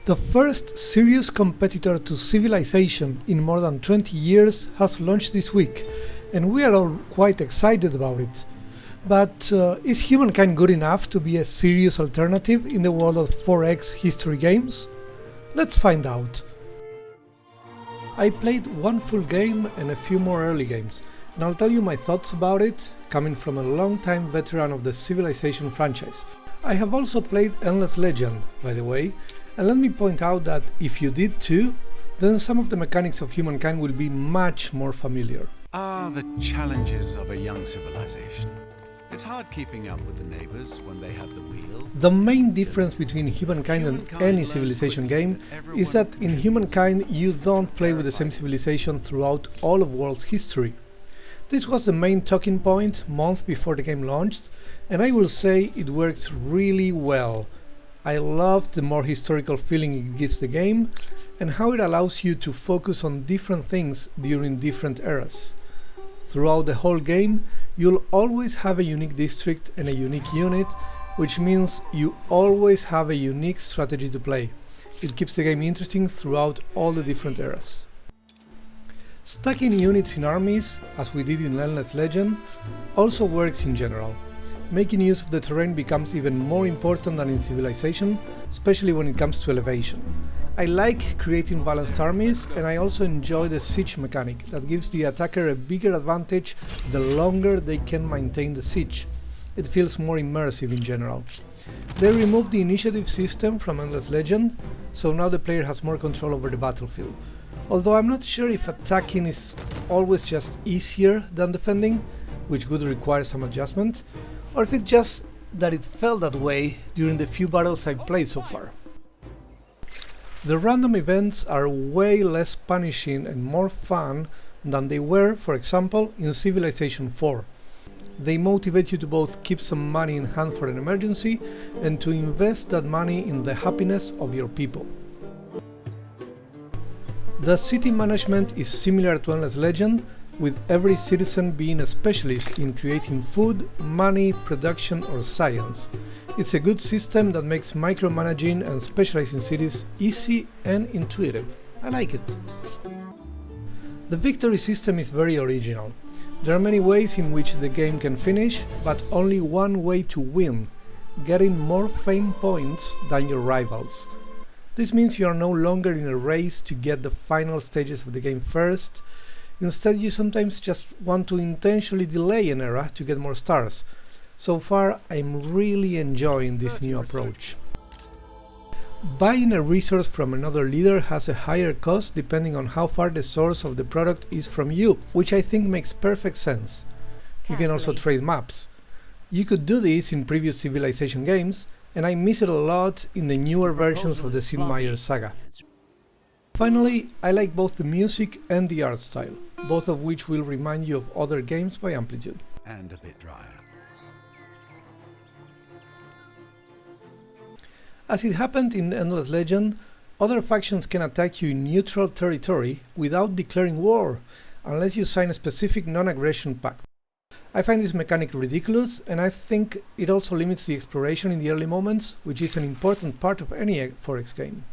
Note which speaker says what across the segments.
Speaker 1: The first serious competitor to Civilization in more than 20 years has launched this week, and we are all quite excited about it. But is Humankind good enough to be a serious alternative in the world of 4X history games? Let's find out. I played one full game and a few more early games, and I'll tell you my thoughts about it, coming from a long-time veteran of the Civilization franchise. I have also played Endless Legend, by the way, and let me point out that if you did too, then some of the mechanics of Humankind will be much more familiar.
Speaker 2: The challenges of a young civilization. It's hard keeping up with the neighbors when they have the wheel.
Speaker 1: The main difference between Humankind and any Civilization game is that in Humankind you don't play with the same civilization throughout all of world's history. This was the main talking point months before the game launched, and I will say it works really well. I love the more historical feeling it gives the game, and how it allows you to focus on different things during different eras. Throughout the whole game, you'll always have a unique district and a unique unit, which means you always have a unique strategy to play. It keeps the game interesting throughout all the different eras. Stacking units in armies, as we did in Endless Legend, also works in general. Making use of the terrain becomes even more important than in Civilization, especially when it comes to elevation. I like creating balanced armies, and I also enjoy the siege mechanic that gives the attacker a bigger advantage the longer they can maintain the siege. It feels more immersive in general. They removed the initiative system from Endless Legend, so now the player has more control over the battlefield. Although I'm not sure if attacking is always just easier than defending, which would require some adjustment, or if it's just that it felt that way during the few battles I've played so far. The random events are way less punishing and more fun than they were, for example, in Civilization 4. They motivate you to both keep some money in hand for an emergency and to invest that money in the happiness of your people. The city management is similar to Endless Legend, with every citizen being a specialist in creating food, money, production or science. It's a good system that makes micromanaging and specializing cities easy and intuitive. I like it. The victory system is very original. There are many ways in which the game can finish, but only one way to win, getting more fame points than your rivals. This means you are no longer in a race to get the final stages of the game first. Instead, you sometimes just want to intentionally delay an era to get more stars. So far, I'm really enjoying this new approach. Buying a resource from another leader has a higher cost depending on how far the source of the product is from you, which I think makes perfect sense. You can also trade maps. You could do this in previous Civilization games, and I miss it a lot in the newer versions of the Sid Meier's saga. Finally, I like both the music and the art style, both of which will remind you of other games by Amplitude.
Speaker 2: And a bit drier.
Speaker 1: As it happened in Endless Legend, other factions can attack you in neutral territory without declaring war, unless you sign a specific non-aggression pact. I find this mechanic ridiculous, and I think it also limits the exploration in the early moments, which is an important part of any 4X game.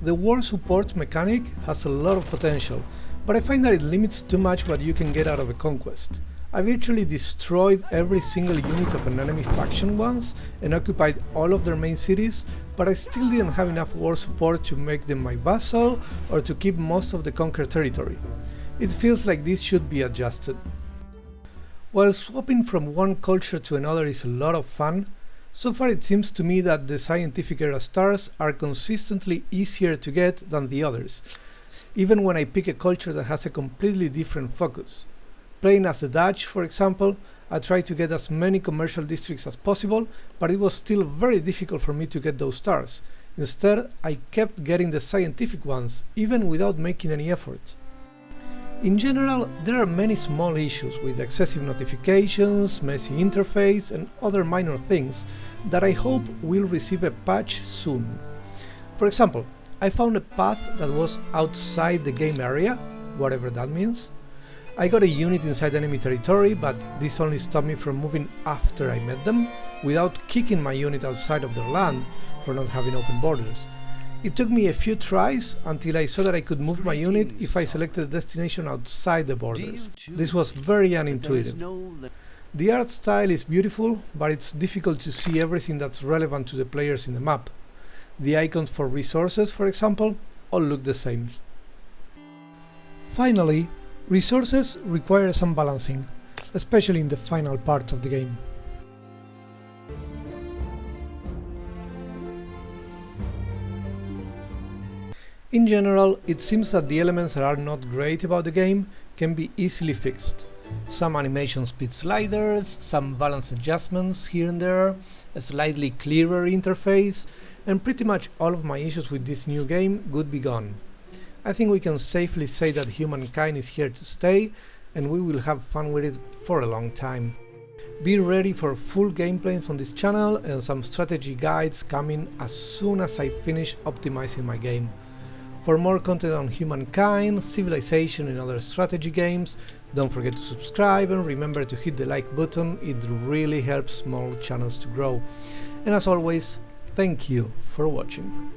Speaker 1: The war support mechanic has a lot of potential, but I find that it limits too much what you can get out of a conquest. I virtually destroyed every single unit of an enemy faction once and occupied all of their main cities, but I still didn't have enough war support to make them my vassal or to keep most of the conquered territory. It feels like this should be adjusted. While swapping from one culture to another is a lot of fun, so far it seems to me that the scientific era stars are consistently easier to get than the others, even when I pick a culture that has a completely different focus. Playing as the Dutch, for example, I tried to get as many commercial districts as possible, but it was still very difficult for me to get those stars. Instead, I kept getting the scientific ones, even without making any effort. In general, there are many small issues with excessive notifications, messy interface and other minor things that I hope will receive a patch soon. For example, I found a path that was outside the game area, whatever that means. I got a unit inside enemy territory, but this only stopped me from moving after I met them, without kicking my unit outside of their land for not having open borders. It took me a few tries until I saw that I could move my unit if I selected a destination outside the borders. This was very unintuitive. The art style is beautiful, but it's difficult to see everything that's relevant to the players in the map. The icons for resources, for example, all look the same. Finally, resources require some balancing, especially in the final part of the game. In general, it seems that the elements that are not great about the game can be easily fixed. Some animation speed sliders, some balance adjustments here and there, a slightly clearer interface, and pretty much all of my issues with this new game would be gone. I think we can safely say that Humankind is here to stay, and we will have fun with it for a long time. Be ready for full gameplays on this channel and some strategy guides coming as soon as I finish optimizing my game. For more content on Humankind, Civilization and other strategy games, don't forget to subscribe and remember to hit the like button, it really helps small channels to grow. And as always, thank you for watching.